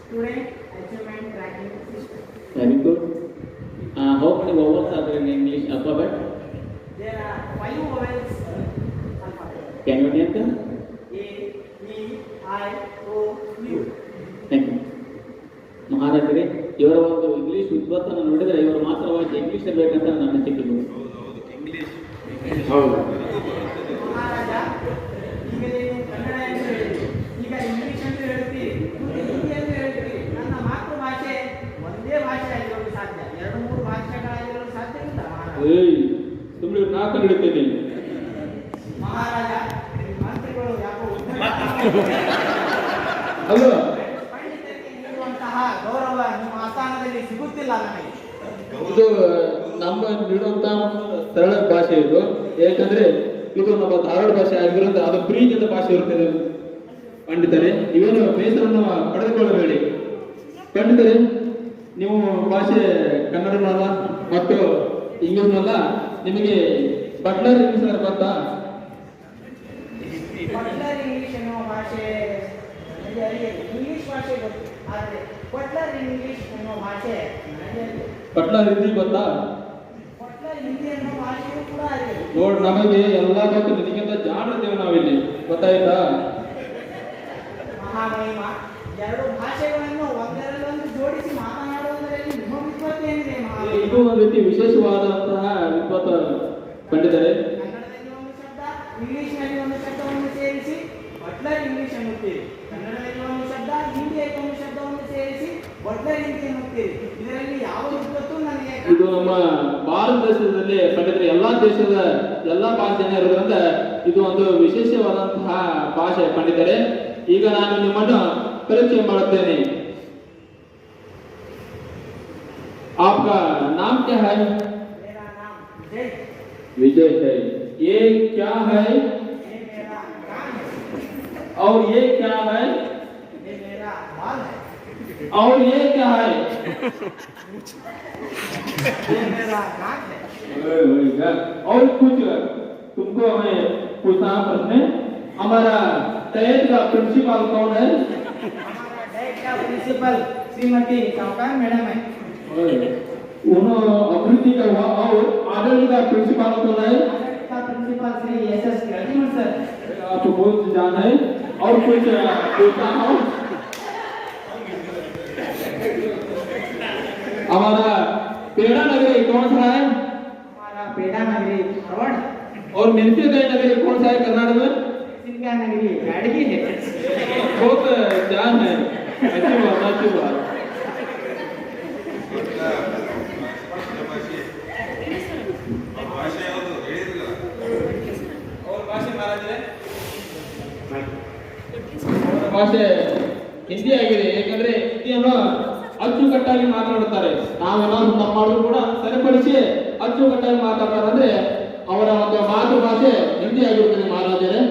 Student Achievement Tracking System. Very good. How many vowels are there in English alphabet? There are 5 vowels alphabet. Can you name them? A, E, I, O, U. Thank you. ಮಹಾರಾಜರೇ, ಇವರ ಒಂದು English ವಿದ್ವತ್ತನ್ನು ನೋಡಿದರೆ ಇವರು ಮಾತ್ರವಾಗಿ English ಬೇಕಂತ ನನ್ನ ಅನಿಸಿಕೆ. ಹೌದು, English. ಹೌದು. ಮಹಾರಾಜ, ಈಗ ನೀವು ಕನ್ನಡ ಎಂದು ಹೇಳಿದ್ರಿ, ಈಗ ಇಂಗ್ಲಿಷ್ ಅಂತ ಹೇಳ್ತೀರಿ, ಮತ್ತೆ ಹಿಂದಿ ಅಂತ ಹೇಳ್ತೀರಿ. ನನ್ನ ಮಾತೃಭಾಷೆ ಒಂದೇ ಭಾಷೆ ಏಯ್ ಸುಮ್ಮನೆ ನಾ ಕಂಡಿಡ್ತೇನೆ. ಮಹಾರಾಜ ಮಂತ್ರಿಗಳು ಯಾಕೋ ಅಲ್ವಾ ಪಂಡಿತರಿಗೆ ನೀಡುವಂತಹ ಗೌರವ ನಿಮ್ಮ ಆಸ್ಥಾನದಲ್ಲಿ ಸಿಗುತ್ತಿಲ್ಲ ನನಗೆ. ಇದು ನಮ್ಮ ನೀಡುವಂತ ಸರಳ ಭಾಷೆ ಇದು. ಯಾಕಂದ್ರೆ ಇದು ನಮ್ಮ ಧಾರವಾಡ ಭಾಷೆ ಆಗಿರೋದ್ರಿಂದ ಅದು ಪ್ರೀತಿಯಿಂದ ಭಾಷೆ ಇರುತ್ತದೆ. ಪಂಡಿತರೆ, ಇವೇನು ಬೇಸರವನ್ನು ಪಡೆದುಕೊಳ್ಳಬೇಡಿ. ಪಂಡಿತರೆ, ನೀವು ಭಾಷೆ ಕನ್ನಡನಲ್ಲ ಮತ್ತು ಇಂಗ್ಲಿಷ್ನಲ್ಲ, ನಿಮಗೆ ಬಟ್ಲರ್ ಇಂಗ್ಲಿಷ್ ಗೊತ್ತಾ? ಬಟ್ಲರ್ ಇಂಗ್ಲಿಷ್ ಎನ್ನುವ ಭಾಷೆ ನನಗೆ ಅರಿಯದು. ಇಂಗ್ಲಿಷ್ ಭಾಷೆ ಗೊತ್ತು, ಆದರೆ ಬಟ್ಲರ್ ಇಂಗ್ಲಿಷ್ ಎನ್ನುವ ಭಾಷೆ ನನಗೆ ಅರಿಯದು. ಬಟ್ಲರ್ ಹಿಂದಿ ಗೊತ್ತಾ? ಬಟ್ಲರ್ ಹಿಂದಿ ಎನ್ನುವ ಭಾಷೆಯೂ ಕೂಡ ಅರಿಯದು. ನೋಡ್, ನಮಗೆ ಎಲ್ಲ ಗೊತ್ತು, ನಿನಗಿಂತ ಜಾಣಿದ್ದೇವೆ ನಾವಿಲ್ಲಿ, ಗೊತ್ತಾಯ್ತಾ? ಮಹಾಮಹಿಮ, ಎರಡು ಭಾಷೆಗಳನ್ನು ಒಂದರಲ್ಲೊಂದು ಜೋಡಿಸಿ ಮಾತನಾಡುವುದರಲ್ಲಿ ನಿಮ್ಮ ವಿದ್ವತ್ ಏನಿದೆ ಮಹಾಮಹಿಮ? ಇದು ಒಂದು ರೀತಿ ವಿಶೇಷವಾದಂತಹ ವಿದ್ವತ್ ಪಂಡಿತರೆ. ಕನ್ನಡದಲ್ಲಿ ಒಂದು ಶಬ್ದ, ಇಂಗ್ಲಿಷ್ನಲ್ಲಿ ಒಂದು ಶಬ್ದವನ್ನು ಸೇರಿಸಿ ಬಟ್ಲರ್ ಇಂಗ್ಲಿಷ್ ಅನ್ನುತ್ತೀರಿ. ಕನ್ನಡದಲ್ಲಿ ಒಂದು ಶಬ್ದ, ಹಿಂದಿಯಲ್ಲಿ ಒಂದು ಶಬ್ದವನ್ನು ಸೇರಿಸಿ ಬಟ್ಲರ್ ಹಿಂದಿ ಅನ್ನುತ್ತೀರಿ. ಇದರಲ್ಲಿ ಯಾವ ವಿದ್ವತ್ತು ನನಗೆ ಇದು ನಮ್ಮ ಭಾರತ ದೇಶದಲ್ಲಿ ಪಂಡಿತರೆ, ಎಲ್ಲಾ ದೇಶದ ಎಲ್ಲಾ ಭಾಷೆ ಇರೋದ್ರಿಂದ ಇದು ಒಂದು ವಿಶೇಷವಾದಂತಹ ಭಾಷೆ ಪಂಡಿತರೆ. ಈಗ ನಾನು ನಿಮ್ಮನ್ನು ಪರೀಕ್ಷೆ ಮಾಡುತ್ತೇನೆ. आपका नाम क्या है? मेरा नाम विजय है। विजय है। ये क्या है? ये मेरा कान है। और ये क्या है? ये मेरा बाल है। और ये क्या है? ये मेरा नाक है। और कुछ तुमको हमें पूछना प्रश्न। हमारा टैलेंट का प्रिंसिपल कौन है? हमारा डाइट का प्रिंसिपल श्रीमती सावकार मैडम है। उन्होंने अभिवृद्धि का हुआ। और आडಳಿತ का प्रिंसिपल कौन है? आडಳಿत का प्रिंसिपल श्री एस.एस. केळजीमल सर। आपको बहुत जान है। और कुछ पूछना हो? हमारा पेड़ा नगरी कौन सा है? हमारा पेड़ा नगरी धारवाड़। और ಮೆಣಸಿನಕಾಯಿ नगरी कौन सा है कर्नाटक में? सिंगा नगरी ब्याडगी है। बहुत जान है। अच्छी बात, अच्छी बात। और भाषे महाराज ಭಾಷೆ ಹಿಂದಿ ಆಗಿದೆ. ಯಾಕಂದ್ರೆ ಹಿಂದಿಯನ್ನು ಅಚ್ಚುಕಟ್ಟಾಗಿ ಮಾತನಾಡುತ್ತಾರೆ. ನಾವೇನಾದ್ರು ತಪ್ಪು ಮಾಡಿದ್ರು ಕೂಡ ಸರಿಪಡಿಸಿ ಅಚ್ಚುಕಟ್ಟಾಗಿ ಮಾತಾಡ್ತಾರೆ. ಅಂದ್ರೆ ಅವರ ಒಂದು ಮಾತೃಭಾಷೆ ಹಿಂದಿ ಆಗಿರುತ್ತದೆ ಮಹಾರಾಜರೇ.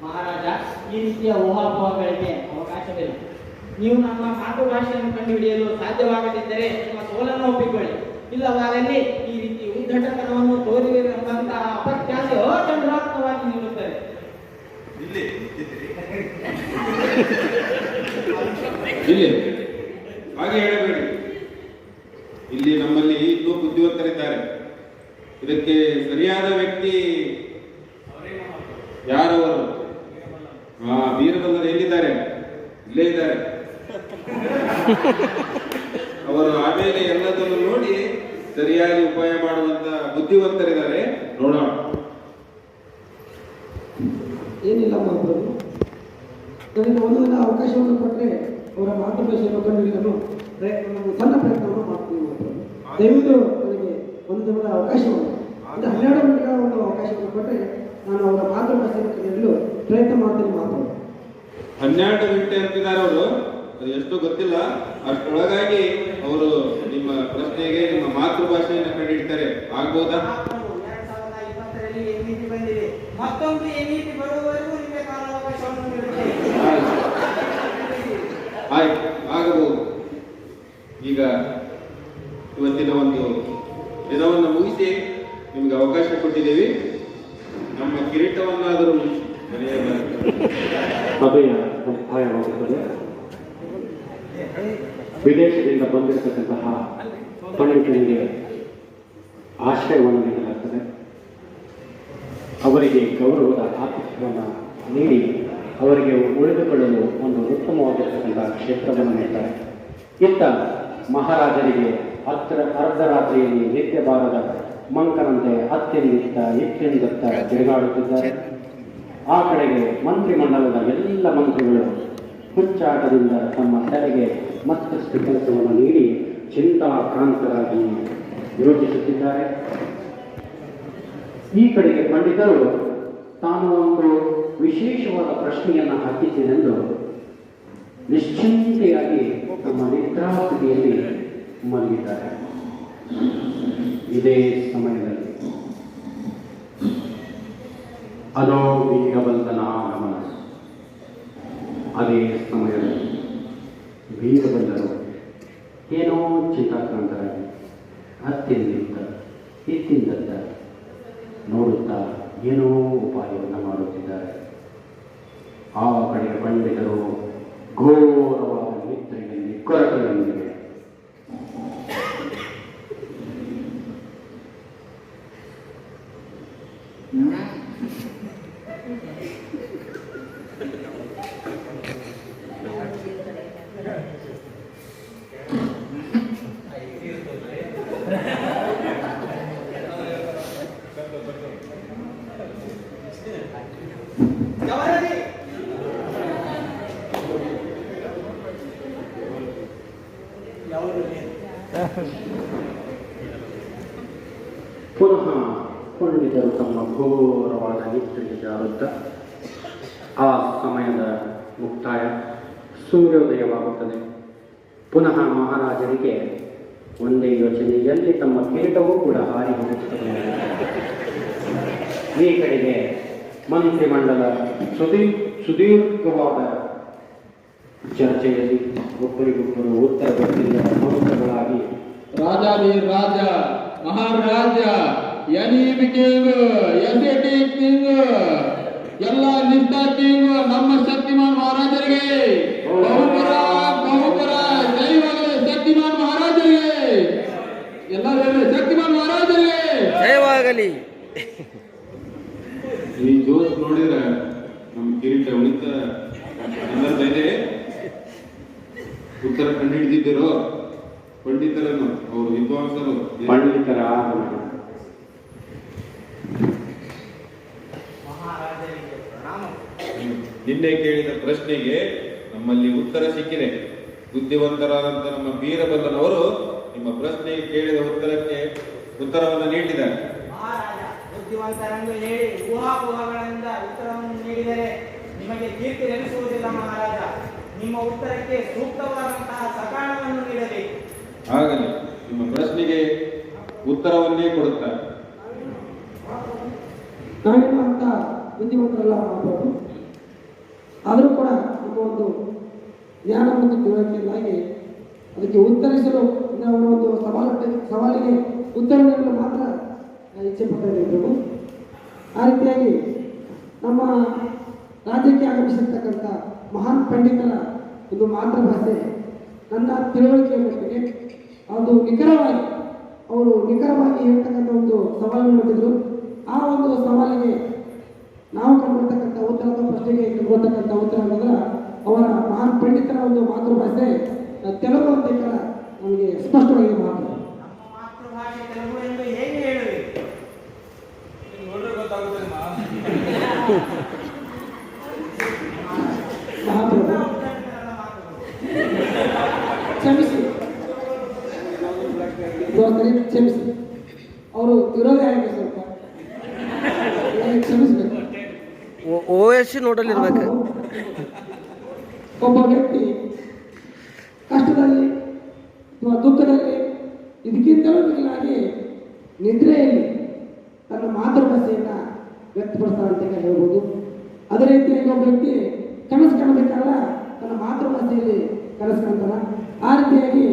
ಮಹಾರಾಜ, ಈ ರೀತಿಯ ಊಹಾಪೋಹಗಳಿಗೆ ಅವಕಾಶವಿಲ್ಲ. ನೀವು ನಮ್ಮ ಮಾತೃಭಾಷೆಯನ್ನು ಕಂಡುಹಿಡಿಯಲು ಸಾಧ್ಯವಾಗದಿದ್ದರೆ ನಿಮ್ಮ ಸೋಲನ್ನು ಒಪ್ಪಿಕೊಳ್ಳಿ. ಇಲ್ಲವಾದಲ್ಲಿ ಈ ರೀತಿ ಉದ್ದಟತನವನ್ನು ತೋರಿರುವಂತಹ ಅಪಖ್ಯಾತಿ ಅಚಂದ್ರಾತ್ಮಕವಾಗಿ ನಿಲ್ಲುತ್ತದೆ. ಇಲ್ಲಿ ಹಾಗೆ ಹೇಳಬೇಡಿ. ಇಲ್ಲಿ ನಮ್ಮಲ್ಲಿ ಇನ್ನೂ ಬುದ್ಧಿವಂತರಿದ್ದಾರೆ. ಇದಕ್ಕೆ ಸರಿಯಾದ ವ್ಯಕ್ತಿ ಯಾರವರು? ಬೀರಬಲ್ಲರು ಎಲ್ಲಿದ್ದಾರೆ? ಇಲ್ಲೇ ಇದ್ದಾರೆ. ಅವರು ಆಮೇಲೆ ಎಲ್ಲದನ್ನು ನೋಡಿ ಸರಿಯಾಗಿ ಉಪಾಯ ಮಾಡುವಂತ ಬುದ್ಧಿವಂತರಿದ್ದಾರೆ. ನೋಡೋಣ. ಏನಿಲ್ಲ ಮಹಾಪ್ರಭು, ನನಗೆ ಒಂದು ದಿನ ಅವಕಾಶವನ್ನು ಕೊಟ್ಟರೆ ಅವರ ಮಾತೃಭಾಷೆಯನ್ನು ಕಂಡುಹಿಡಿಯಲು ಸಣ್ಣ ಪ್ರಯತ್ನವನ್ನು ಮಾಡ್ತೀನಿ ಮಹಾಪ್ರಭು. ದಯವಿಟ್ಟು ನನಗೆ ಒಂದು ದಿನದ ಅವಕಾಶವನ್ನು, ಅಂದರೆ 12 ಗಂಟೆಗಳ ಒಂದು ಅವಕಾಶವನ್ನು ಕೊಟ್ಟರೆ ನಾನು ಅವರ ಮಾತೃಭಾಷೆಯನ್ನು ಕಂಡುಹಿಡಿಯಲು ಪ್ರಯತ್ನ ಮಾಡ್ತೀನಿ ಮಹಾಪ್ರಭು. 12 ಗಂಟೆ ಅಂತಿದ್ದಾರೆ ಅವರು. ಅದು ಎಷ್ಟು ಗೊತ್ತಿಲ್ಲ. ಅಷ್ಟೊಳಗಾಗಿ ಅವರು ನಿಮ್ಮ ಪ್ರಶ್ನೆಗೆ ನಿಮ್ಮ ಮಾತೃಭಾಷೆಯನ್ನು ಕಂಡುಹಿಡ್ತಾರೆ. ಆಗ್ಬೋದಾ? 2020ರಲ್ಲಿ NEP ಬಂದಿದೆ. ಮತ್ತೊಂದು NEP ಬರುವವರೆಗೂ ನಿಮಗೆ ಕಾಲಾವಕಾಶವನ್ನು ನೀಡುತ್ತೇವೆ. ಆಯ್ತು, ಆಗಬಹುದು. ಈಗ ಇವತ್ತಿನ ಒಂದು ದಿನವನ್ನು ಮುಗಿಸಿ ನಿಮ್ಗೆ ಅವಕಾಶ ಕೊಟ್ಟಿದ್ದೀವಿ. ನಮ್ಮ ಕಿರೀಟವನ್ನಾದರೂ ಮುಗಿಸಿ ಸಭೆಯ ಮುಕ್ತಾಯವಾಗುತ್ತದೆ. ವಿದೇಶದಿಂದ ಬಂದಿರತಕ್ಕಂತಹ ಪಂಡಿತರಿಗೆ ಆಶ್ರಯವನ್ನು ನೀಡಲಾಗ್ತದೆ. ಅವರಿಗೆ ಗೌರವದ ಆತಿಥ್ಯವನ್ನು ನೀಡಿ ಅವರಿಗೆ ಉಳಿದುಕೊಳ್ಳಲು ಒಂದು ಉತ್ತಮವಾಗಿರತಕ್ಕಂತಹ ಕ್ಷೇತ್ರವನ್ನು ನೀಡ್ತಾರೆ. ಇತ್ತ ಮಹಾರಾಜರಿಗೆ ಅರ್ಧರಾತ್ರಿಯಲ್ಲಿ ನಿತ್ಯ ಬಾರದ ಮಂಕನಂತೆ ಅತ್ಯಂತ ಇತ್ಯಂದತ್ತ ತಿರುಗಾಡುತ್ತಿದ್ದಾರೆ. ಆ ಕಡೆಗೆ ಮಂತ್ರಿಮಂಡಲದ ಎಲ್ಲ ಮಂತ್ರಿಗಳು ಹುಚ್ಚಾಟದಿಂದ ತಮ್ಮ ತಲೆಗೆ ಮತ್ತಷ್ಟು ಕೆಲಸವನ್ನು ನೀಡಿ ಚಿಂತಾಕ್ರಾಂತರಾಗಿ ಯೋಚಿಸುತ್ತಿದ್ದಾರೆ. ಈ ಕಡೆಗೆ ಪಂಡಿತರು ತಾನು ಒಂದು ವಿಶೇಷವಾದ ಪ್ರಶ್ನೆಯನ್ನು ಹಾಕಿದ್ದೇನೆಂದು ನಿಶ್ಚಿಂತೆಯಾಗಿ ತಮ್ಮ ನಿದ್ರಾಸ್ಥಿತಿಯಲ್ಲಿ ಮಲಗಿದ್ದಾರೆ. ಇದೇ ಸಮಯದಲ್ಲಿ ಅದೋ ವೀರಬಲ್ಲನ ಆಗಮನ. ಅದೇ ಸಮಯದಲ್ಲಿ ವೀರಬಲ್ಲರು ಏನೋ ಚಿಂತಾಕ್ರಾಂತರಾಗಿ ಅತ್ತಿಂದ ಇತ್ತಿಂದತ್ತ ನೋಡುತ್ತಾ ಏನೋ ಉಪಾಯವನ್ನು ಮಾಡುತ್ತಿದ್ದಾರೆ. ಆ ಕಡೆಯ ಪಂಡಿತರು ಘೋರವಾದ ನಿದ್ರೆಯಲ್ಲಿ ಕೊರತೆಯೊಂದಿಗೆ ಪುನಃ ಪಂಡಿತರು ತಮ್ಮ ಘೋರವಾದ ನಿದ್ರೆಗೆ ಜಾರುತ್ತ ಆ ಸಮಯದ ಮುಕ್ತಾಯ ಸೂರ್ಯೋದಯವಾಗುತ್ತದೆ. ಪುನಃ ಮಹಾರಾಜರಿಗೆ ಒಂದೇ ಯೋಚನೆಯಲ್ಲಿ ತಮ್ಮ ಕಿರೀಟವೂ ಕೂಡ ಹಾರಿ ಹೋಗುತ್ತದೆ. ಈ ಕಡೆಗೆ ಮಂತ್ರಿಮಂಡಲ ಸುದೀರ್ಘವಾದ ಚರ್ಚೆಯಲ್ಲಿ ಒಬ್ಬರಿಗೊಬ್ಬರು ಉತ್ತರ ಗೊತ್ತಿಲ್ಲದ ಮೌನಗಳಾಗಿ ರಾಜಾದಿ ರಾಜ ಮಹಾರಾಜ ಎನಿ ಕಿಂಗ್ ಎಸ್ಎಟಿ ಕಿಂಗ್ ಎಲ್ಲ ನಿಷ್ಠ ಕಿಂಗ್ ನಮ್ಮ ಶಕ್ತಿಮಾನ್ ಮಹಾರಾಜರಿಗೆ ಬಹುಪರ ಬಹುಪರ ಜೈವಾಗಲಿ ಶಕ್ತಿಮಾನ್ ಮಹಾರಾಜರಿಗೆ ಎಲ್ಲರೂ ಶಕ್ತಿಮಾನ್ ಮಹಾರಾಜರಿಗೆ ಜಯವಾಗಲಿ. ಈ ಜೋಶ್ ನೋಡಿದ್ರೆ ನಮ್ಮ ಕಿರೀಟ ಉಳಿತ ಸಂದರ್ಭ ಇದೆ. ಉತ್ತರ ಕಂಡುಹಿಡಿದಿದ್ದೀರೋ ಪಂಡಿತರನ್ನು, ಅವರು ವಿದ್ವಾಂಸರು. ಪಂಡಿತರ ನಿನ್ನೆ ಕೇಳಿದ ಪ್ರಶ್ನೆಗೆ ನಮ್ಮಲ್ಲಿ ಉತ್ತರ ಸಿಕ್ಕಿದೆ. ಬುದ್ಧಿವಂತರಾದಂತ ನಮ್ಮ ವೀರಬಲ್ಲನವರು ನಿಮ್ಮ ಪ್ರಶ್ನೆಗೆ ಕೇಳಿದ ಉತ್ತರಕ್ಕೆ ಉತ್ತರವನ್ನು ನೀಡಿದ್ದಾರೆ. ಮಹಾರಾಜ ಬುದ್ಧಿವಂತರೆಂದು ಹೇಳಿ ಊಹಾಪೋಹಗಳಿಂದ ಉತ್ತರವನ್ನು ನೀಡಿದರೆ ನಿಮಗೆ ಕೀರ್ತಿ ನೆಲೆಸುವುದಿಲ್ಲ ಮಹಾರಾಜ. ನಿಮ್ಮ ಉತ್ತರಕ್ಕೆ ಸೂಕ್ತವಾದಂತಹ ಸಕಾರಣವನ್ನು ನೀಡಬೇಕು. ಆಗಲಿ, ನಿಮ್ಮ ಪ್ರಶ್ನೆಗೆ ಉತ್ತರವನ್ನೇ ಕೊಡುತ್ತಾರೆ. ನಾವೇನು ಅಂತ ಬುದ್ಧಿವಂತರಲ್ಲ ಮಾಡ್ಬೋದು. ಆದರೂ ಕೂಡ ನಮ್ಮ ಒಂದು ಜ್ಞಾನ ಮತ್ತು ತಿಳುವಳಿಕೆಯಿಂದಾಗಿ ಅದಕ್ಕೆ ಉತ್ತರಿಸಲು ನಾವು ಒಂದು ಸವಾಲಿಗೆ ಉತ್ತರ ನೀಡಲು ಮಾತ್ರ ಇಚ್ಛೆ ಪಟ್ಟಿದ್ದೇವೆ. ಆ ರೀತಿಯಾಗಿ ನಮ್ಮ ರಾಜ್ಯಕ್ಕೆ ಆಗಮಿಸಿರ್ತಕ್ಕಂಥ ಮಹಾನ್ ಪಂಡಿತರ ಒಂದು ಮಾತೃಭಾಷೆ ನನ್ನ ತಿಳುವಳಿಕೆಯ ಮಟ್ಟಿಗೆ ಅದು ಅವರು ನಿಖರವಾಗಿ ಹೇಳ್ತಕ್ಕಂಥ ಒಂದು ಸವಾಲನ್ನು ಮಾಡಿದ್ರು. ಆ ಒಂದು ಸವಾಲಿಗೆ ನಾವು ಕಂಡುಕೊಳ್ತಕ್ಕಂಥ ಉತ್ತರ ಅಥವಾ ಪ್ರಶ್ನೆಗೆ ಕಂಡುಕೊಳ್ತಕ್ಕಂಥ ಉತ್ತರ ಅನ್ನೋದ್ರ ಅವರ ಮಹಾನ್ ಪಂಡಿತರ ಒಂದು ಮಾತೃಭಾಷೆ ತೆಲುಗು ಅಂತ ಕೂಡ ನಮಗೆ ಸ್ಪಷ್ಟವಾಗಿ ಮಾತು. ನಮ್ಮ ಮಾತೃಭಾಷೆ ತೆಲುಗು ಎಂದು ಹೇಗೆ ಹೇಳಬೇಕು? ಮಹಾಪ್ರಭು ಕ್ಷಮಿಸಿ, ಕ್ಷಮಿಸಿ, ಅವರು ವಿರೋಧ ಆಗಿದೆ ಸ್ವಲ್ಪ ಕ್ಷಮಿಸಬೇಕು. OS ನೋಡಲಿರ್ಬೇಕು. ಒಬ್ಬ ವ್ಯಕ್ತಿ ಕಷ್ಟದಲ್ಲಿ ಅಥವಾ ದುಃಖದಲ್ಲಿ ಇದಕ್ಕಿಂತಲೂ ಮಿಗಿಲಾಗಿ ನಿದ್ರೆಯಲ್ಲಿ ತನ್ನ ಮಾತೃಭಾಷೆಯನ್ನು ವ್ಯಕ್ತಪಡಿಸ್ತಾರೆ ಅಂತ ಹೇಳ್ಬೋದು. ಅದೇ ರೀತಿಯಾಗಿ ಒಬ್ಬ ವ್ಯಕ್ತಿ ಕನಸು ಕಾಣಬೇಕಾದ್ರೆ ತನ್ನ ಮಾತೃಭಾಷೆಯಲ್ಲಿ ಕನಸು ಕಾಣ್ತಾರ. ಆ ರೀತಿಯಾಗಿ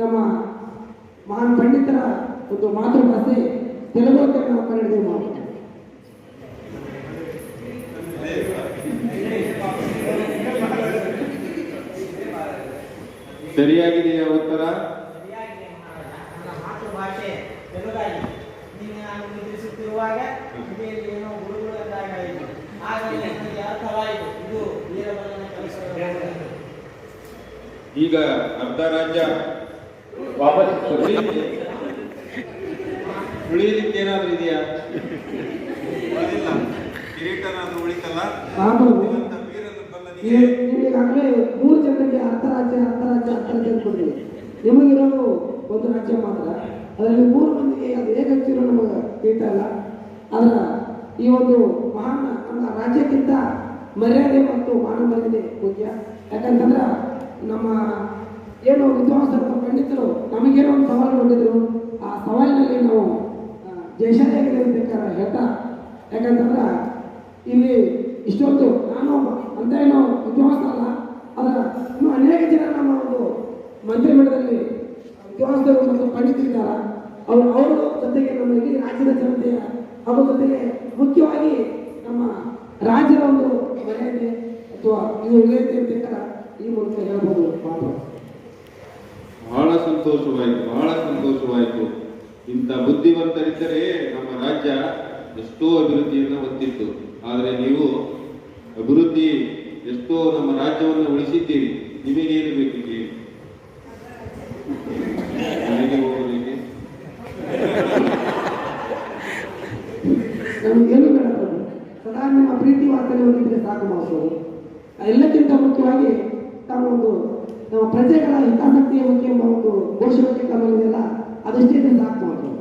ನಮ್ಮ ಮಹಾನ್ ಪಂಡಿತರ ಒಂದು ಮಾತೃಭಾಷೆ ತೆಲುಗು ಅಂತ ನಾವು ಕನ್ನಡದಲ್ಲಿ ಮಾಡ್ತೀವಿ. ಸರಿಯಾಗಿದೆಯಾ ಉತ್ತರ? ಸರಿಯಾಗಿದೆ ಮಹಾರಾಜ. ನನ್ನ ಮಾತೃಭಾಷೆ ತೆಲುಗಾಗಿದೆ. ನಿನ್ನೆ ನಾನು ನಿದ್ರಿಸುತ್ತಿರುವಾಗ ಕಿವಿಯಲ್ಲಿ ಏನೋ ಗುರುಗಳು ಎಂದಾಗಾಯಿತು. ಆಗಲೇ ನನಗೆ ಅರ್ಥವಾಯಿತು, ಇದು ವೀರಬಲ್ಲನ ಕೆಲಸ. ಈಗ ಅರ್ಧ ರಾಜ್ಯ ವಾಪಸ್ ಉಳಿಯಲಿಕ್ಕೆ ಏನಾದ್ರೂ ಇದೆಯಾ? ಉಳಿದಿಲ್ಲ. ಕಿರೀಟನಾದ್ರೂ ಉಳಿತಲ್ಲ. ಈಗಾಗಲೇ 3 ಜನರಿಗೆ ಅರ್ಥ ರಾಜ್ಯ ಕೊಟ್ಟಿದೆ. ನಿಮಗಿರೋದು ರಾಜ್ಯ ಮಾತ್ರ. ಅದರಲ್ಲಿ 3 ಮಂದಿಗೆ ಅದು ಹೇಗೆ ಹಚ್ಚಿರೋ ನಮಗೆ ತಿಳಿತಾ ಇಲ್ಲ. ಅದರ ಈ ಒಂದು ಮಹಾನ್ ನಮ್ಮ ರಾಜ್ಯಕ್ಕಿಂತ ಮರ್ಯಾದೆ ಮತ್ತು ಮಾನ ಮರ್ಯಾದೆ ಮುಖ್ಯ. ಯಾಕಂತಂದ್ರೆ ನಮ್ಮ ಏನು ವಿದ್ವಾಂಸರು ಪಂಡಿತರು ನಮಗೇನೋ ಒಂದು ಸವಾಲು ಕೊಟ್ಟಿದ್ರು. ಆ ಸವಾಲಿನಲ್ಲಿ ನಾವು ಜಯಶಾಲಿಯಾಗಿದೆ ಬೇಕಾದ್ರೆ ಹೇಳ್ತಾ. ಯಾಕಂತಂದ್ರೆ ಇಲ್ಲಿ ಇಷ್ಟೊಂದು ನಾನು ಅಂತ ಏನೋ ವಿದ್ವಾಂಸ ಅಲ್ಲ, ಅದರ ಇನ್ನೂ ಅನೇಕ ಜನ ನಮ್ಮ ಒಂದು ಮಂತ್ರಿಮಂಡಲದಲ್ಲಿ ವಿದ್ವಾಂಸರು ಮತ್ತು ಪಂಡಿತರಿದ್ದಾರೆ. ಅವರ ಜೊತೆಗೆ ನಮ್ಮ ಇಡೀ ರಾಜ್ಯದ ಜನತೆಯ ಅವರ ಜೊತೆಗೆ ಮುಖ್ಯವಾಗಿ ನಮ್ಮ ರಾಜ್ಯದ ಒಂದು ಮರ್ಯಾದೆ ಅಥವಾ ಇದು ಉಳಿಯುತ್ತೆ ಅಂತ ಈ ಮೂಲಕ ಹೇಳ್ಬೋದು ಮಾತು. ಬಹಳ ಸಂತೋಷವಾಯಿತು. ಇಂಥ ಬುದ್ಧಿವಂತರಿದ್ದರೆ ನಮ್ಮ ರಾಜ್ಯ ಎಷ್ಟೋ ಅಭಿವೃದ್ಧಿಯನ್ನು ಹೊಂದಿತ್ತು. ಆದರೆ ನೀವು ಅಭಿವೃದ್ಧಿ ಎಷ್ಟೋ ನಮ್ಮ ರಾಜ್ಯವನ್ನು ಉಳಿಸಿದ್ದೀರಿ. ನಿಮಗೇನು ಬೇಕು ಕೇಳಿ? ಮನೆಗೆ ಹೋಗಲಿಕ್ಕೆ ನಮಗೇನು ಬೇಡ ಪ್ರಭು, ಸದಾ ನಿಮ್ಮ ಪ್ರೀತಿ ವಾತ್ಸಲ್ಯ ಹೊಂದಿದ್ರೆ ಸಾಕು ಮಾಡ್ಬೋದು. ಎಲ್ಲಕ್ಕಿಂತ ಮುಖ್ಯವಾಗಿ ತಾವೊಂದು ನಮ್ಮ ಪ್ರಜೆಗಳ ಹಿತಾಸಕ್ತಿಯ ಬಗ್ಗೆ ಎಂಬ ಒಂದು ಘೋಷವಾಕ್ಯ ತಮ್ಮಲ್ಲಿದೆಯಲ್ಲ, ಅದಷ್ಟೇ ಇದ್ರೆ ಸಾಕು ಮಾಡ್ಬೋದು.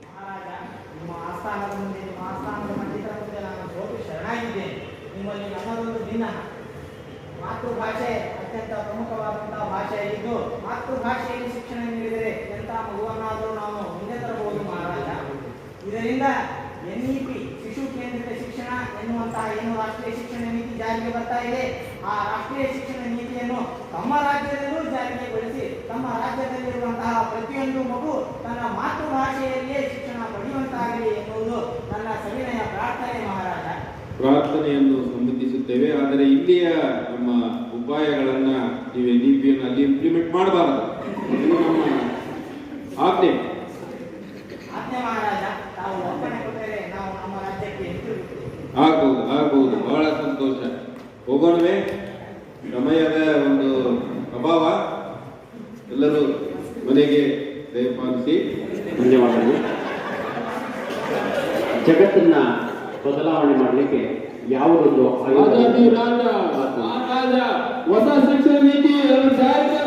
ಮಹಾರಾಜ, ನಿಮ್ಮ ಆಸ್ಥಾನದ ಮುಂದೆ, ನಿಮ್ಮ ಆಸ್ಥಾನದ ಪಂಡಿತರ ಮುಂದೆ ನಾನು ಸೋತು ಶರಣಾಗಿದ್ದೇನೆ. ನಿಮ್ಮಲ್ಲಿ ನನ್ನದೊಂದು ಭಿನ್ನ. ಮಾತೃಭಾಷೆ ಅತ್ಯಂತ ಪ್ರಮುಖವಾದಂತಹ ಭಾಷೆಯಾಗಿದ್ದು, ಮಾತೃಭಾಷೆಯಲ್ಲಿ ಶಿಕ್ಷಣ ನೀಡಿದರೆ ಎಂಥ ಮಗುವನ್ನಾದರೂ ನಾವು ಮುಂದೆ ತರಬಹುದು ಮಹಾರಾಜ. ಇದರಿಂದ NEP ಶಿಶು ಕೇಂದ್ರಿತ ಶಿಕ್ಷಣ ಎನ್ನುವಂತಹ ಏನು ರಾಷ್ಟ್ರೀಯ ಶಿಕ್ಷಣ ನೀತಿ ಜಾರಿಗೆ ಬರ್ತಾ ಇದೆ, ಆ ರಾಷ್ಟ್ರೀಯ ಶಿಕ್ಷಣ ನೀತಿಯನ್ನು ತಮ್ಮ ರಾಜ್ಯದಲ್ಲೂ ಜಾರಿಗೆ ಗೊಳಿಸಿ ತಮ್ಮ ರಾಜ್ಯದಲ್ಲಿರುವಂತಹ ಪ್ರತಿಯೊಂದು ಮಗು ತನ್ನ ಮಾತೃಭಾಷೆಯಲ್ಲಿಯೇ ಶಿಕ್ಷಣ ಪಡೆಯುವಂತಾಗಲಿ ಎನ್ನುವುದು ನನ್ನ ಸವಿನಯ ಪ್ರಾರ್ಥನೆ ಮಹಾರಾಜ. ಪ್ರಾರ್ಥನೆಯನ್ನು ಸಮ್ಮತಿಸುತ್ತೇವೆ. ಆದರೆ ಇಲ್ಲಿಯ ನಮ್ಮ ಉಪಾಯಗಳನ್ನ ನೀವು NEP-ಯನ್ನು ಅಲ್ಲಿ ಇಂಪ್ಲಿಮೆಂಟ್ ಮಾಡಬಾರದು. ಇದು ನಮ್ಮ ಆಜ್ಞೆ. ಆಜ್ಞೆ ಮಹಾರಾಜ, ತಾವು ಒಪ್ಪಣೆ ಕೊಟ್ಟರೆ ನಾವು ನಮ್ಮ ರಾಜ್ಯಕ್ಕೆ ಹಿಂತಿರುಗುತ್ತೇವೆ. ಆಗ್ಬಹುದು. ಬಹಳ ಸಂತೋಷ. ಹೋಗೋಣವೇ? ಸಮಯದ ಒಂದು ಅಭಾವ. ಎಲ್ಲರೂ ಮನೆಗೆ ದಯಪಾಲಿಸಿ. ಧನ್ಯವಾದಗಳು. ಜಗತ್ತನ್ನ ಬದಲಾವಣೆ ಮಾಡಲಿಕ್ಕೆ ಯಾವುದೊಂದು ರಾಜ ಹೊಸ ಶಿಕ್ಷಣ ನೀತಿ ಜಾರಿಗೆ